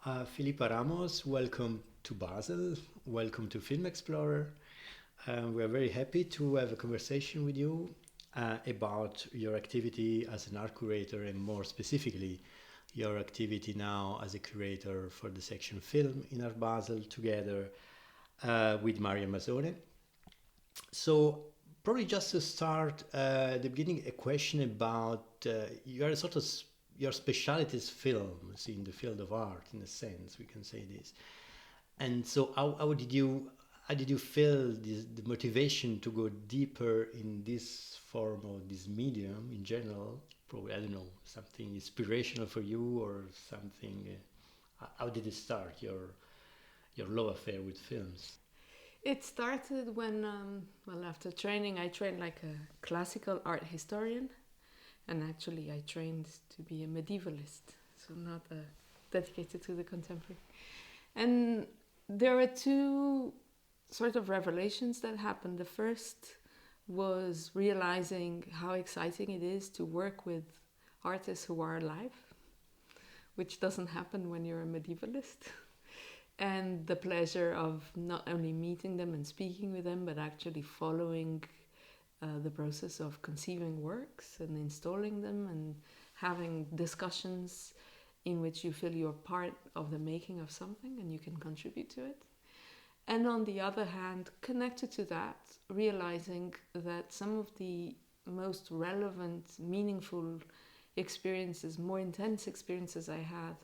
Filipa Ramos, welcome to Basel. Welcome to Film Explorer. We are very happy to have a conversation with you about your activity as an art curator and more specifically your activity now as a curator for the section film in Art Basel together with Maria Mazzone. So probably just to start at the beginning, a question about your sort of your specialty is films in the field of art, in a sense we can say this. And so how did you feel the motivation to go deeper in this form of this medium in general? Probably, I don't know, something inspirational for you or something. How did it start your love affair with films? It started when, after training, I trained like a classical art historian, and actually I trained to be a medievalist, so not dedicated to the contemporary. And there were two sort of revelations that happened. The first was realizing how exciting it is to work with artists who are alive, which doesn't happen when you're a medievalist. And the pleasure of not only meeting them and speaking with them, but actually following the process of conceiving works and installing them and having discussions in which you feel you're part of the making of something and you can contribute to it. And on the other hand, connected to that, realizing that some of the most relevant, meaningful experiences, more intense experiences I had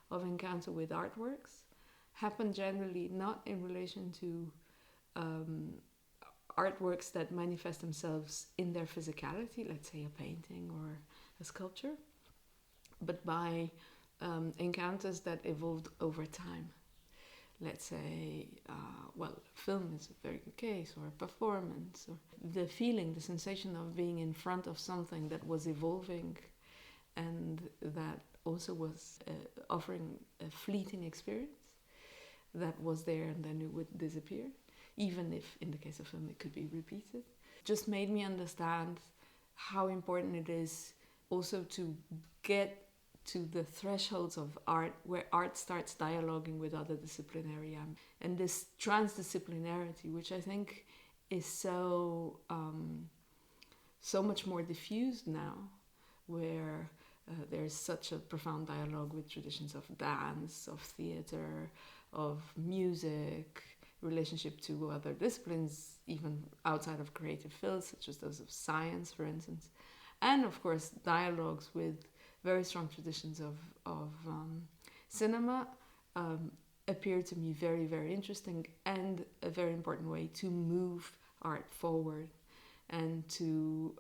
of encounter with artworks happen generally not in relation to artworks that manifest themselves in their physicality, let's say a painting or a sculpture, but by encounters that evolved over time. Let's say, film is a very good case, or a performance, or the feeling, the sensation of being in front of something that was evolving and that also was offering a fleeting experience that was there and then it would disappear, even if in the case of film it could be repeated. Just made me understand how important it is also to get to the thresholds of art where art starts dialoguing with other disciplinary and this transdisciplinarity, which I think is so much more diffused now, where there's such a profound dialogue with traditions of dance, of theater, of music, relationship to other disciplines, even outside of creative fields, such as those of science, for instance. And of course, dialogues with very strong traditions of cinema appear to me very, very interesting and a very important way to move art forward and to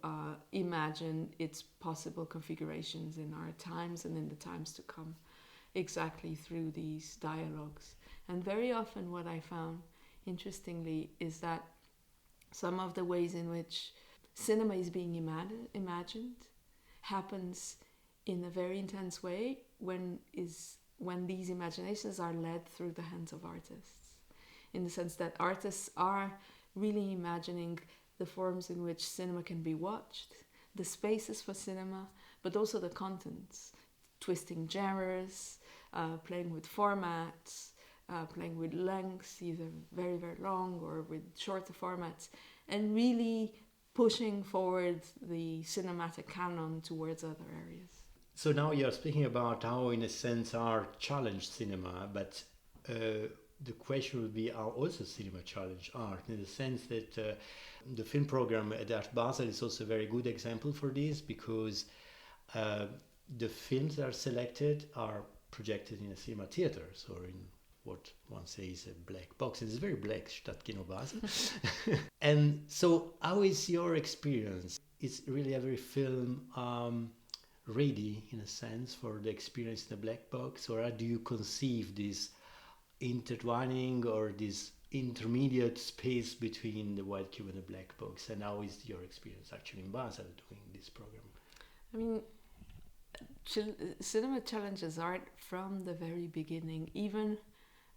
imagine its possible configurations in our times and in the times to come, exactly through these dialogues. And very often what I found, interestingly, is that some of the ways in which cinema is being imagined happens in a very intense way when these imaginations are led through the hands of artists, in the sense that artists are really imagining the forms in which cinema can be watched, the spaces for cinema, but also the contents, twisting genres, playing with formats, playing with lengths, either very, very long or with shorter formats, and really pushing forward the cinematic canon towards other areas. So now you're speaking about how, in a sense, art challenged cinema, but the question would be how also cinema challenged art, in the sense that the film program at Art Basel is also a very good example for this, because the films that are selected are projected in a cinema theaters or in what one says a black box. It's very black, Stadtkino Basel. And so how is your experience? Is really every film ready, in a sense, for the experience in the black box, or how do you conceive this intertwining or this intermediate space between the white cube and the black box, and how is your experience actually in Basel doing this program? I mean, cinema challenges art from the very beginning, even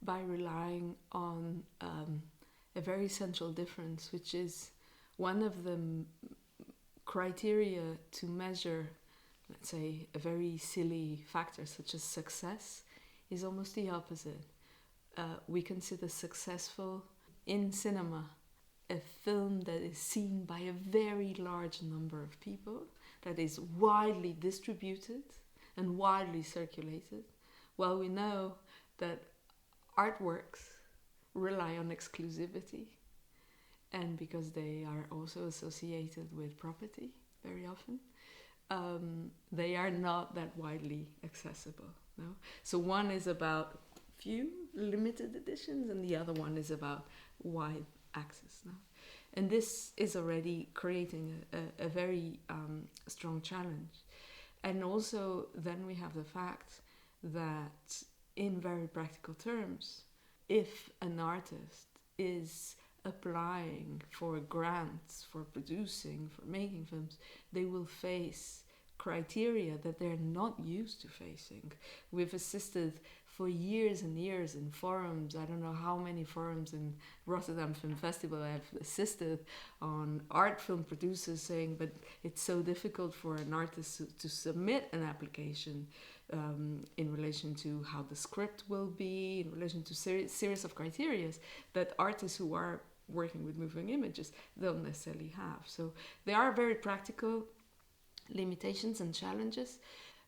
by relying on a very essential difference, which is one of the criteria to measure, let's say, a very silly factor such as success, is almost the opposite. We consider successful in cinema a film that is seen by a very large number of people, that is widely distributed and widely circulated, while we know that artworks rely on exclusivity, and because they are also associated with property very often, they are not that widely accessible. No? So one is about few limited editions, and the other one is about wide access. No? And this is already creating a very strong challenge. And also then we have the fact that in very practical terms, if an artist is applying for grants, for producing, for making films, they will face criteria that they're not used to facing. We've assisted for years and years in forums. I don't know how many forums in Rotterdam Film Festival I've assisted on art film producers saying, but it's so difficult for an artist to submit an application in relation to how the script will be, in relation to series of criteria that artists who are working with moving images don't necessarily have. So there are very practical limitations and challenges.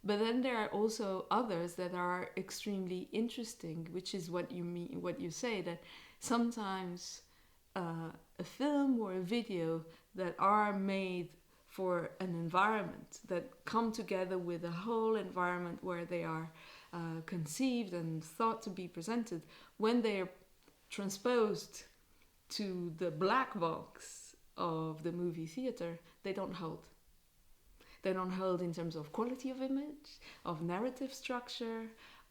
But then there are also others that are extremely interesting, which is what you mean, what you say, that sometimes a film or a video that are made for an environment, that come together with a whole environment where they are conceived and thought to be presented, when they are transposed to the black box of the movie theater, they don't hold. They don't hold in terms of quality of image, of narrative structure,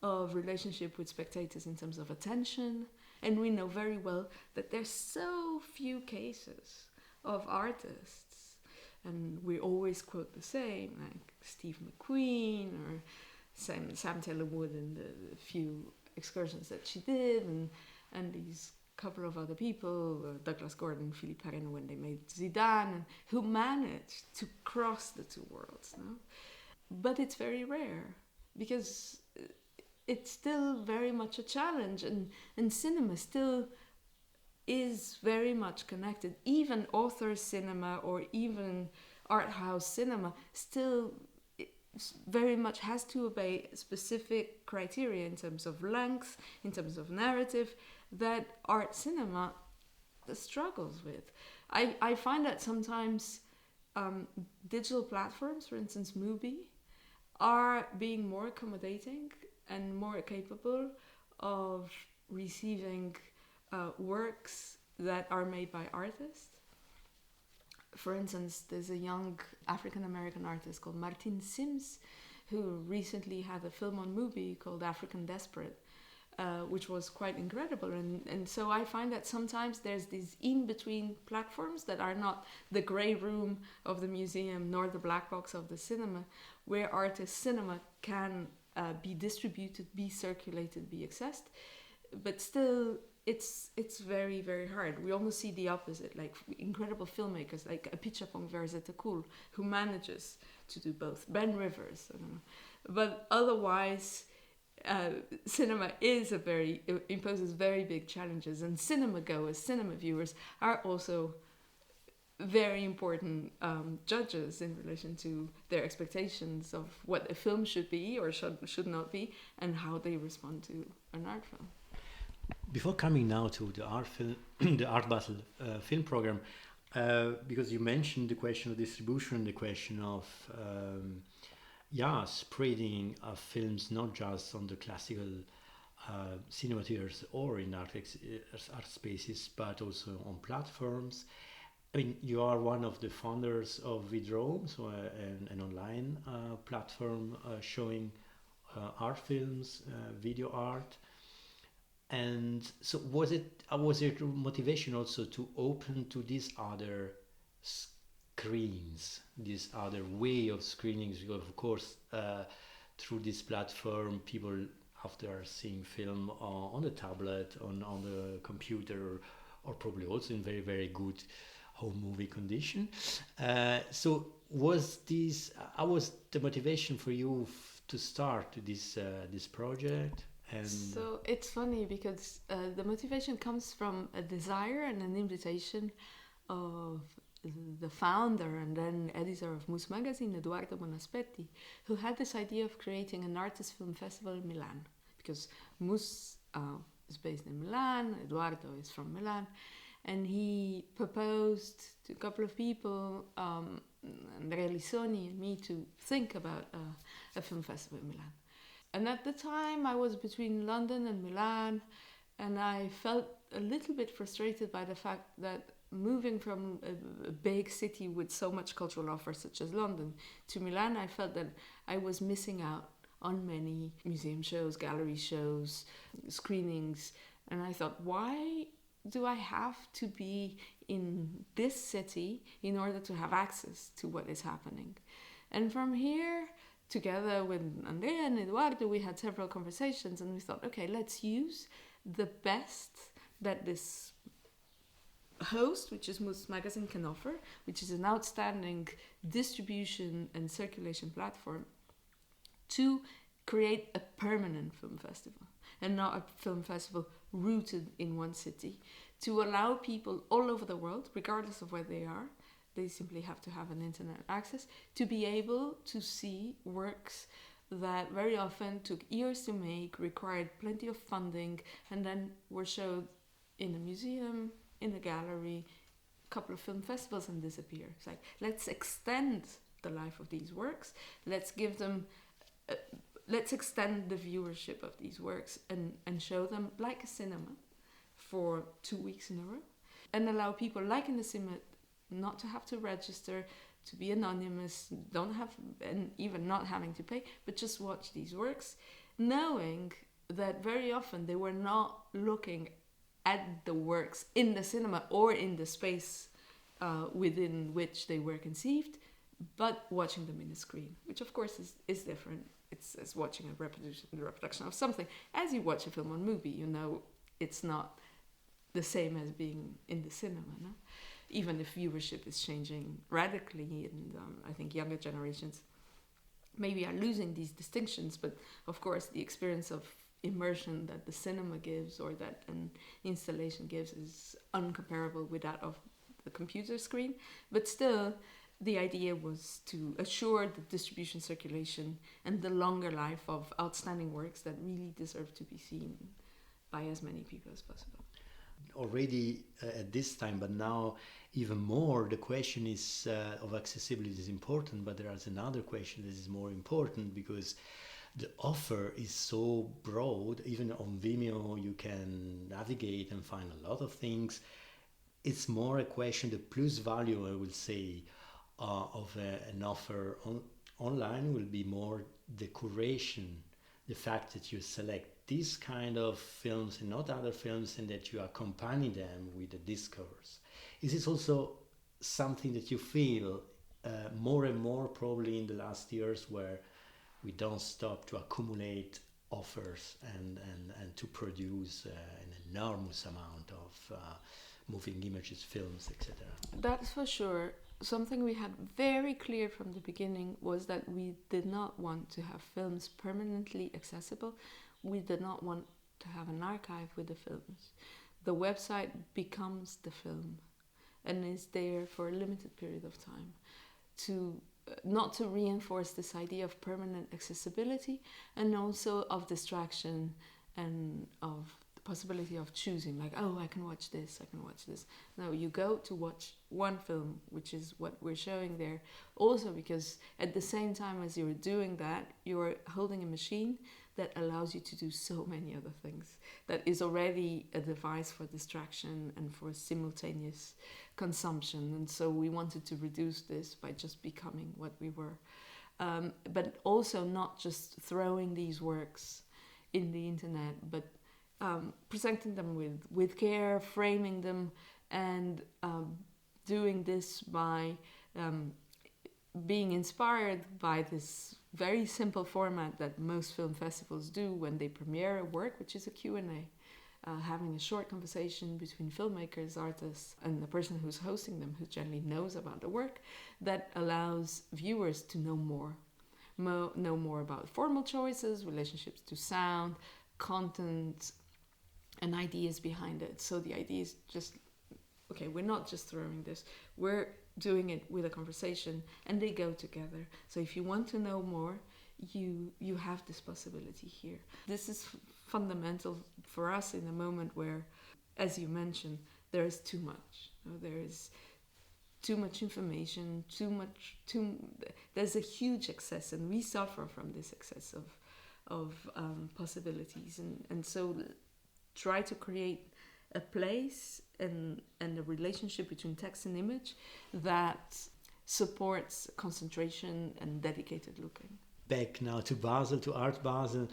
of relationship with spectators in terms of attention. And we know very well that there's so few cases of artists, and we always quote the same, like Steve McQueen or Sam Taylor Wood and the few excursions that she did, and these couple of other people, Douglas Gordon, Filipa Ramos, when they made Zidane, who managed to cross the two worlds. No? But it's very rare, because it's still very much a challenge, and cinema still is very much connected. Even author cinema or even art house cinema still very much has to obey specific criteria in terms of length, in terms of narrative, that art cinema struggles with. I find that sometimes digital platforms, for instance Mubi, are being more accommodating and more capable of receiving works that are made by artists. For instance, there's a young African-American artist called Martin Sims who recently had a film on Mubi called African Desperate, which was quite incredible. And so I find that sometimes there's these in-between platforms that are not the grey room of the museum nor the black box of the cinema, where artist cinema can be distributed, be circulated, be accessed. But still, it's very, very hard. We almost see the opposite, like incredible filmmakers like Apichatpong Verzetekul, who manages to do both. Ben Rivers, I don't know. But otherwise, cinema imposes very big challenges, and cinema goers, cinema viewers are also very important judges in relation to their expectations of what a film should be or should not be, and how they respond to an art film. Before coming now to the the Art Basel film program, because you mentioned the question of distribution, the question of spreading of films not just on the classical cinema theaters or in art spaces, but also on platforms. I mean, you are one of the founders of Vidrome, so an online platform showing art films, video art. And so was it your motivation also to open to these other screens, this other way of screenings? Because of course, through this platform, people, after seeing film on the tablet, on the computer, or probably also in very, very good home movie condition. So was this? How was the motivation for you to start this project? And so it's funny because the motivation comes from a desire and an invitation of the founder and then editor of Mus magazine, Edoardo Bonaspetti, who had this idea of creating an artist film festival in Milan, because Mus is based in Milan, Edoardo is from Milan, and he proposed to a couple of people, Andrea Lisoni and me, to think about a film festival in Milan. And at the time I was between London and Milan, and I felt a little bit frustrated by the fact that moving from a big city with so much cultural offer such as London to Milan, I felt that I was missing out on many museum shows, gallery shows, screenings, and I thought, why do I have to be in this city in order to have access to what is happening? And from here, together with Andrea and Edoardo, we had several conversations, and we thought, okay, let's use the best that this host, which is Mus Magazine, can offer, which is an outstanding distribution and circulation platform, to create a permanent film festival, and not a film festival rooted in one city, to allow people all over the world, regardless of where they are, they simply have to have an internet access, to be able to see works that very often took years to make, required plenty of funding, and then were showed in a museum, in a gallery, a couple of film festivals, and disappear. It's like, let's extend the life of these works, let's give them, let's extend the viewership of these works and show them like a cinema for 2 weeks in a row, and allow people like in the cinema not to have to register, to be anonymous, don't have, and even not having to pay, but just watch these works, knowing that very often they were not looking at the works in the cinema or in the space within which they were conceived, but watching them in a screen, which of course is different. It's as watching a reproduction of something. As you watch a film or movie, you know it's not the same as being in the cinema, no? Even if viewership is changing radically, and I think younger generations maybe are losing these distinctions, but of course the experience of immersion that the cinema gives or that an installation gives is uncomparable with that of the computer screen. But still, the idea was to assure the distribution, circulation, and the longer life of outstanding works that really deserve to be seen by as many people as possible. Already at this time, but now even more, the question is of accessibility is important, but there is another question that is more important, because the offer is so broad. Even on Vimeo you can navigate and find a lot of things. It's more a question, the plus value, I will say, of an offer online will be more the curation, the fact that you select these kind of films and not other films, and that you accompany them with a discourse. Is this also something that you feel more and more probably in the last years, where we don't stop to accumulate offers and to produce an enormous amount of moving images, films, etc.? That's for sure. Something we had very clear from the beginning was that we did not want to have films permanently accessible. We did not want to have an archive with the films. The website becomes the film and is there for a limited period of time, to not to reinforce this idea of permanent accessibility, and also of distraction and of the possibility of choosing, like, oh, I can watch this, I can watch this. No, you go to watch one film, which is what we're showing there. Also because at the same time as you're doing that, you're holding a machine that allows you to do so many other things, that is already a device for distraction and for simultaneous consumption. And so we wanted to reduce this by just becoming what we were. But also not just throwing these works in the internet, but presenting them with care, framing them, and doing this by being inspired by this very simple format that most film festivals do when they premiere a work, which is a Q&A. Having a short conversation between filmmakers, artists, and the person who's hosting them, who generally knows about the work, that allows viewers to know more about formal choices, relationships to sound, content and ideas behind it. So the idea is just, okay, we're not just throwing this, we're doing it with a conversation, and they go together. So if you want to know more, you have this possibility here. This is fundamental for us in a moment where, as you mentioned, there is too much. There is too much information, there's a huge excess, and we suffer from this excess of possibilities, and so try to create a place and a relationship between text and image that supports concentration and dedicated looking. Back now to Basel, to Art Basel.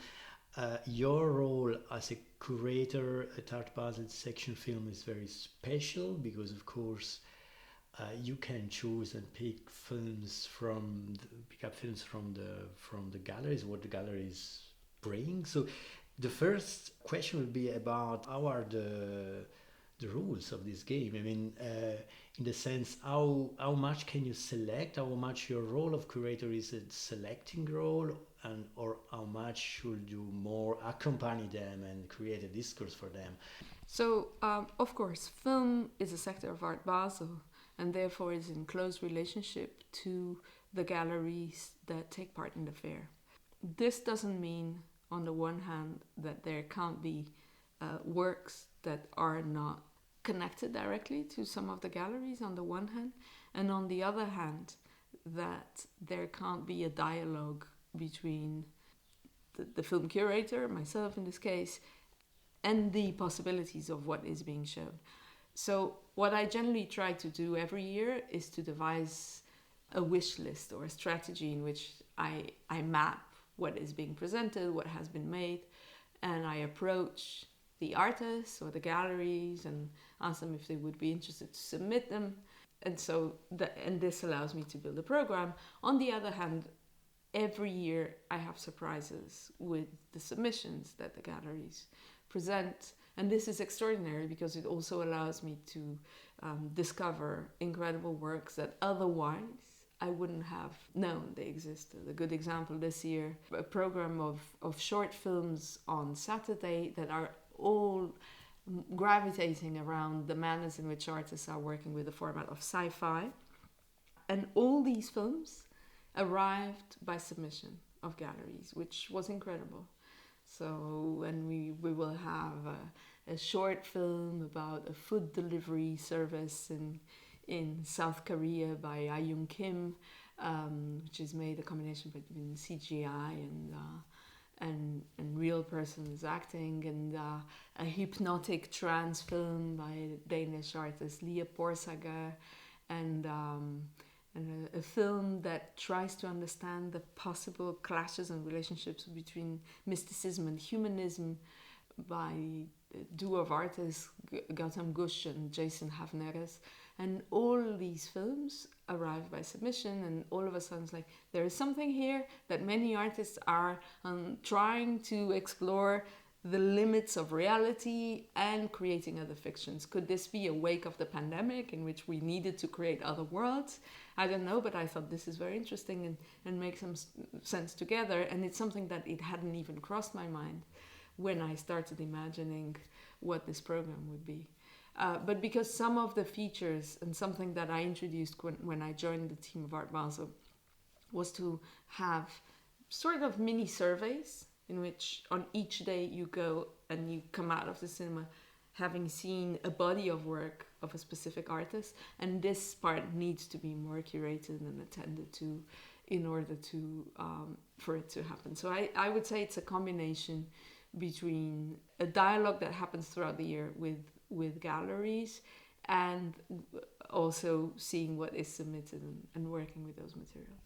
Your role as a curator at Art Basel Section Film is very special because, of course, you can choose and pick up films from the galleries, what the galleries bring. So the first question will be about how are the rules of this game. I mean, in the sense, how much can you select? How much your role of curator is a selecting role, or how much should you more accompany them and create a discourse for them? So, of course, film is a sector of Art Basel, and therefore is in close relationship to the galleries that take part in the fair. This doesn't mean, on the one hand, that there can't be works that are not connected directly to some of the galleries on the one hand, and on the other hand, that there can't be a dialogue between the film curator, myself in this case, and the possibilities of what is being shown. So what I generally try to do every year is to devise a wish list or a strategy in which I map what is being presented, what has been made, and I approach the artists or the galleries and ask them if they would be interested to submit them. And so this allows me to build a program. On the other hand, every year I have surprises with the submissions that the galleries present. And this is extraordinary because it also allows me to discover incredible works that otherwise I wouldn't have known they existed. A good example this year, a program of short films on Saturday that are all gravitating around the manners in which artists are working with the format of sci-fi. And all these films arrived by submission of galleries, which was incredible. So, and we will have a short film about a food delivery service in South Korea by Ayung Kim, which is made a combination between CGI and real persons acting, and a hypnotic trance film by Danish artist Lia Porsager, and a film that tries to understand the possible clashes and relationships between mysticism and humanism by a duo of artists, Gautam Ghosh and Jason Havneres. And all these films arrive by submission, and all of a sudden it's like, there is something here that many artists are trying to explore the limits of reality and creating other fictions. Could this be a wake of the pandemic in which we needed to create other worlds? I don't know, but I thought this is very interesting and makes some sense together. And it's something that it hadn't even crossed my mind when I started imagining what this program would be. But because some of the features, and something that I introduced when I joined the team of Art Basel, was to have sort of mini surveys in which on each day you go and you come out of the cinema having seen a body of work of a specific artist, and this part needs to be more curated and attended to in order to for it to happen. So I would say it's a combination between a dialogue that happens throughout the year with galleries and also seeing what is submitted and working with those materials.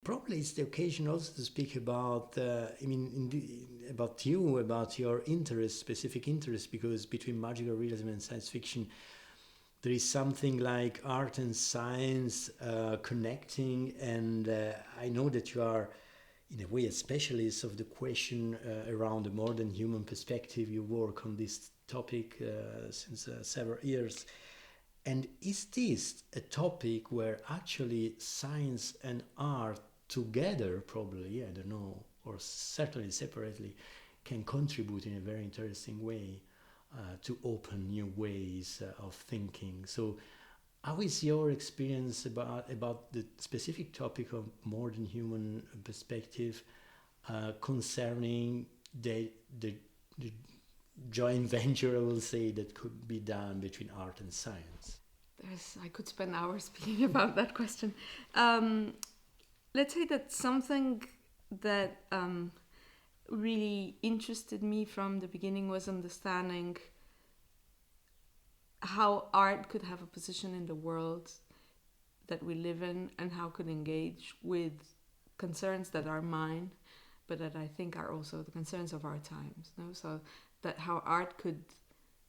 Probably it's the occasion also to speak about, about you, about your interest, specific interest, because between magical realism and science fiction, there is something like art and science connecting, and I know that you are, in a way, a specialist of the question around the modern human perspective. You work on this topic since several years. And is this a topic where actually science and art together, probably, I don't know, or certainly separately, can contribute in a very interesting way to open new ways of thinking. So how is your experience about the specific topic of modern human perspective concerning the joint venture, I will say, that could be done between art and science? I could spend hours speaking about that question. Let's say that something that really interested me from the beginning was understanding how art could have a position in the world that we live in, and how it could engage with concerns that are mine, but that I think are also the concerns of our times. No? So that how art could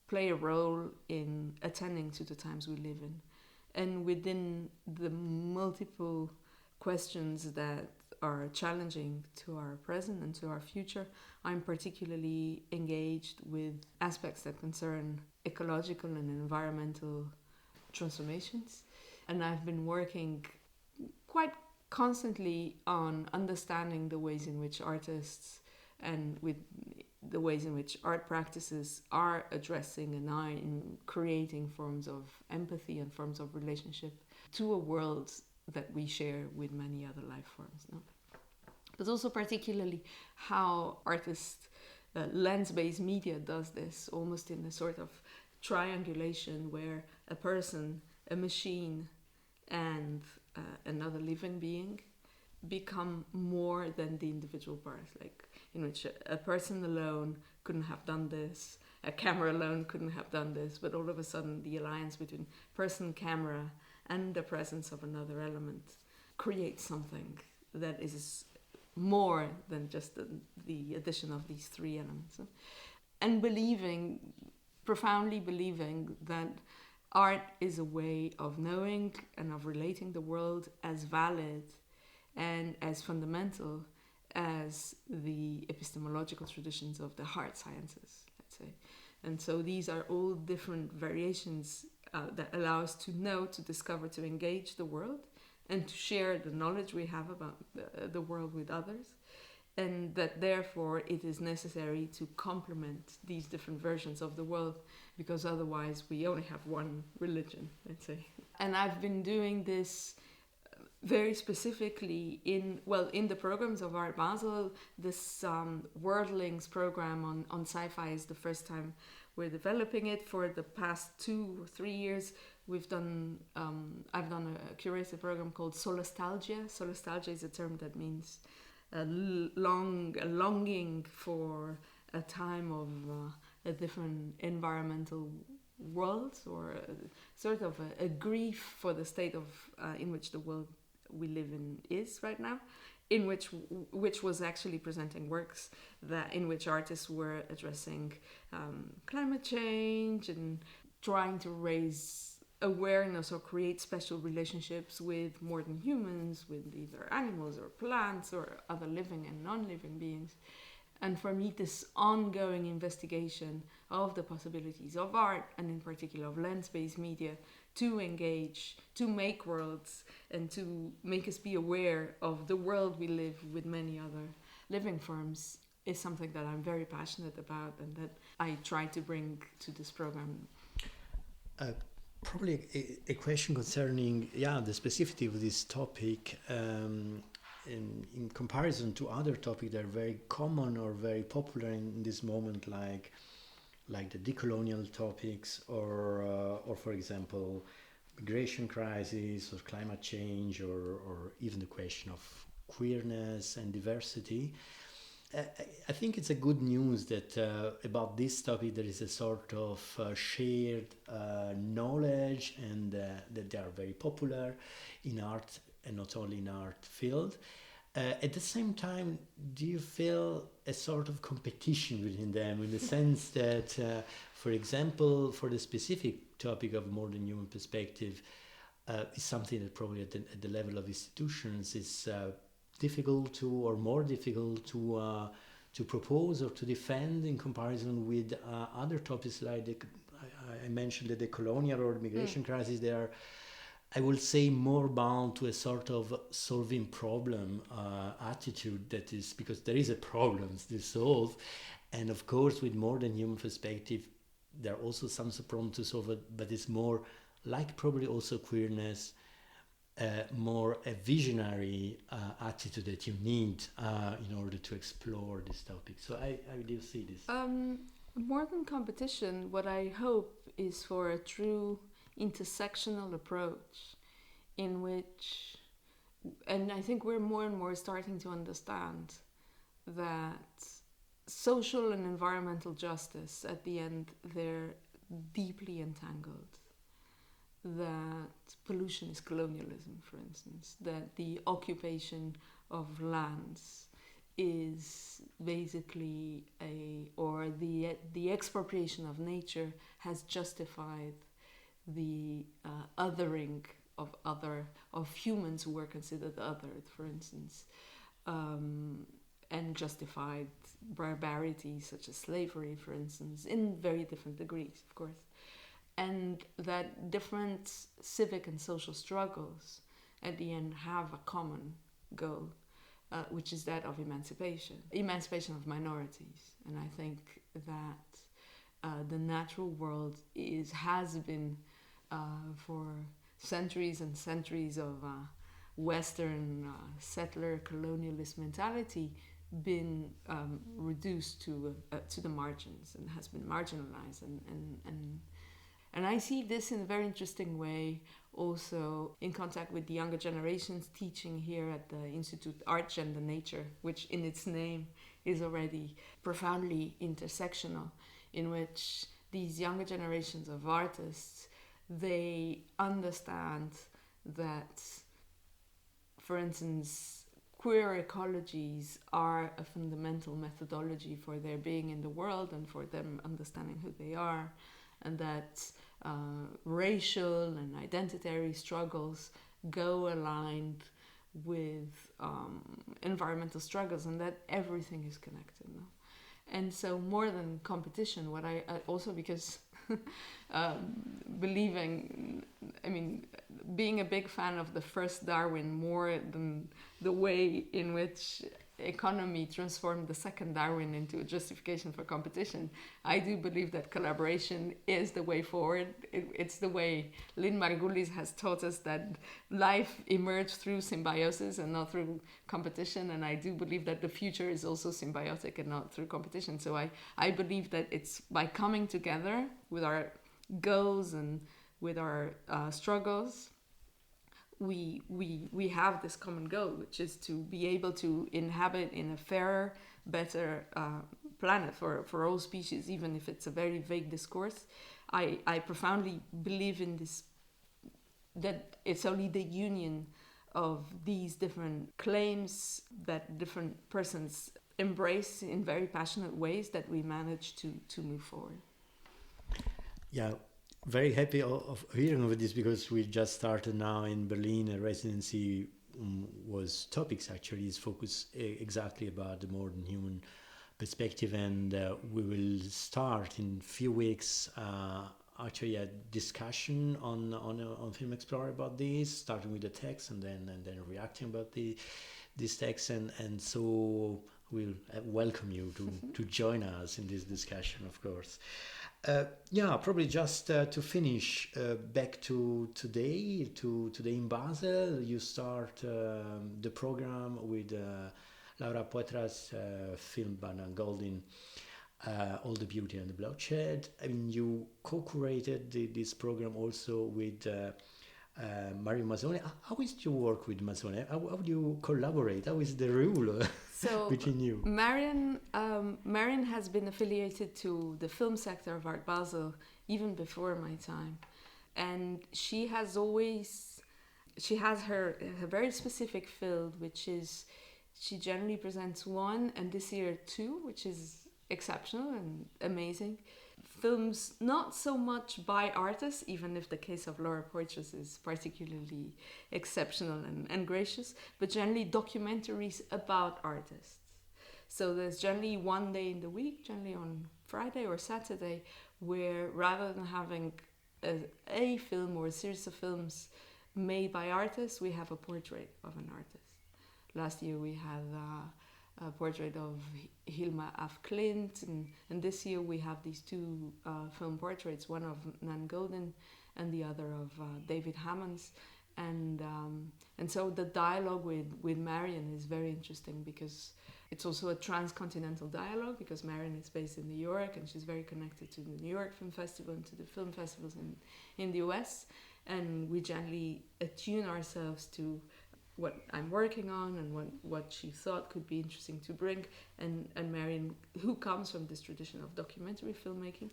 play a role in attending to the times we live in. And within the multiple questions that are challenging to our present and to our future, I'm particularly engaged with aspects that concern ecological and environmental transformations. And I've been working quite constantly on understanding the ways in which artists and with the ways in which art practices are addressing and are in creating forms of empathy and forms of relationship to a world that we share with many other life forms. No? But also particularly how artists, lens-based media does this almost in a sort of triangulation where a person, a machine, and another living being become more than the individual parts, like in which a person alone couldn't have done this, a camera alone couldn't have done this, but all of a sudden the alliance between person, camera, and the presence of another element creates something that is more than just the addition of these three elements. And profoundly believing that art is a way of knowing and of relating the world as valid and as fundamental as the epistemological traditions of the hard sciences, let's say. And so these are all different variations that allow us to know, to discover, to engage the world, and to share the knowledge we have about the world with others. And that therefore it is necessary to complement these different versions of the world, because otherwise we only have one religion, let's say. And I've been doing this very specifically in the programs of Art Basel. This Worldlings program on sci-fi is the first time we're developing it. For the past 2 or 3 years, I've done a curated program called Solastalgia. Solastalgia is a term that means a longing for a time of a different environmental world, or sort of a grief for the state of in which the world we live in is right now, in which was actually presenting works in which artists were addressing climate change and trying to raise awareness or create special relationships with more than humans, with either animals or plants or other living and non-living beings. And for me, this ongoing investigation of the possibilities of art, and in particular of lens-based media, to engage, to make worlds, and to make us be aware of the world we live with many other living forms, is something that I'm very passionate about and that I try to bring to this program. Probably a question concerning the specificity of this topic in comparison to other topics that are very common or very popular in this moment, like the decolonial topics, or for example, migration crisis or climate change, or even the question of queerness and diversity. I think it's a good news that about this topic there is a sort of shared knowledge, and that they are very popular in art, and not only in art field. At the same time, do you feel a sort of competition within them, in the sense that, for example, for the specific topic of modern human perspective, is something that probably at the level of institutions is difficult to, or more difficult to propose or to defend in comparison with other topics like I mentioned the colonial or migration crisis. They are, I will say, more bound to a sort of solving problem attitude, that is because there is a problem to solve, And of course, with more than human perspective, there are also some problems to solve, but it's more like probably also queerness, more a visionary attitude that you need in order to explore this topic. So I do see this. More than competition, what I hope is for a true intersectional approach in which, and I think we're more and more starting to understand that social and environmental justice, at the end, they're deeply entangled. That pollution is colonialism, for instance, that the occupation of lands is basically the expropriation of nature has justified the othering of humans who were considered othered, for instance, and justified barbarity such as slavery, for instance, in very different degrees, of course. And that different civic and social struggles at the end have a common goal, which is that of emancipation of minorities. And I think that the natural world has been for centuries and centuries of Western settler colonialist mentality been reduced to the margins and has been marginalized and I see this in a very interesting way also in contact with the younger generations teaching here at the Institute Art, Gender, Nature, which in its name is already profoundly intersectional, in which these younger generations of artists, they understand that, for instance, queer ecologies are a fundamental methodology for their being in the world and for them understanding who they are, and that racial and identitary struggles go aligned with environmental struggles, and that everything is connected. No? And so more than competition, what I also, because being a big fan of the first Darwin more than the way in which economy transformed the second Darwin into a justification for competition, I do believe that collaboration is the way forward. It's the way Lynn Margulis has taught us that life emerged through symbiosis and not through competition, and I do believe that the future is also symbiotic and not through competition. So I believe that it's by coming together with our goals and with our struggles, we have this common goal, which is to be able to inhabit in a fairer, better planet for all species, even if it's a very vague discourse. I profoundly believe in this, that it's only the union of these different claims that different persons embrace in very passionate ways that we manage to move forward. Yeah. Very happy of hearing of this, because we just started now in Berlin a residency was topics actually is focused exactly about the modern human perspective, and we will start in a few weeks actually a discussion on Film Explorer about this, starting with the text and then reacting about this text, and so we'll welcome you to join us in this discussion, of course. Probably just to finish, back to today in Basel, you start the program with Laura Poitra's film Banner Goldin, All the Beauty and the Bloodshed. I mean, you co-curated this program also with Marion Mazzone. How is your work with Mazzone? How do you collaborate? How is the rule between you? Marion has been affiliated to the film sector of Art Basel even before my time. And she has her very specific field, which is, she generally presents one, and this year two, which is exceptional and amazing. Films not so much by artists, even if the case of Laura Poitras is particularly exceptional and gracious, but generally documentaries about artists. So there's generally one day in the week, generally on Friday or Saturday, where rather than having a film or a series of films made by artists, we have a portrait of an artist. Last year we had a portrait of Hilma af Klint, and this year we have these two film portraits, one of Nan Goldin and the other of David Hammonds. And so the dialogue with Marion is very interesting because it's also a transcontinental dialogue, because Marion is based in New York and she's very connected to the New York Film Festival and to the film festivals in the US. And we gently attune ourselves to what I'm working on and what she thought could be interesting to bring. And Marion, who comes from this tradition of documentary filmmaking,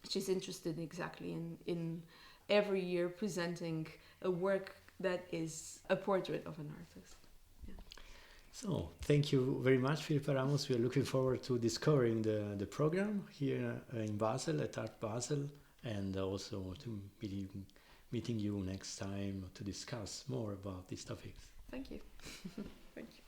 she's interested exactly in every year presenting a work that is a portrait of an artist. Yeah. So thank you very much, Filipa Ramos. We are looking forward to discovering the program here in Basel, at Art Basel, and also to meeting you next time to discuss more about these topics. Thank you. Thank you.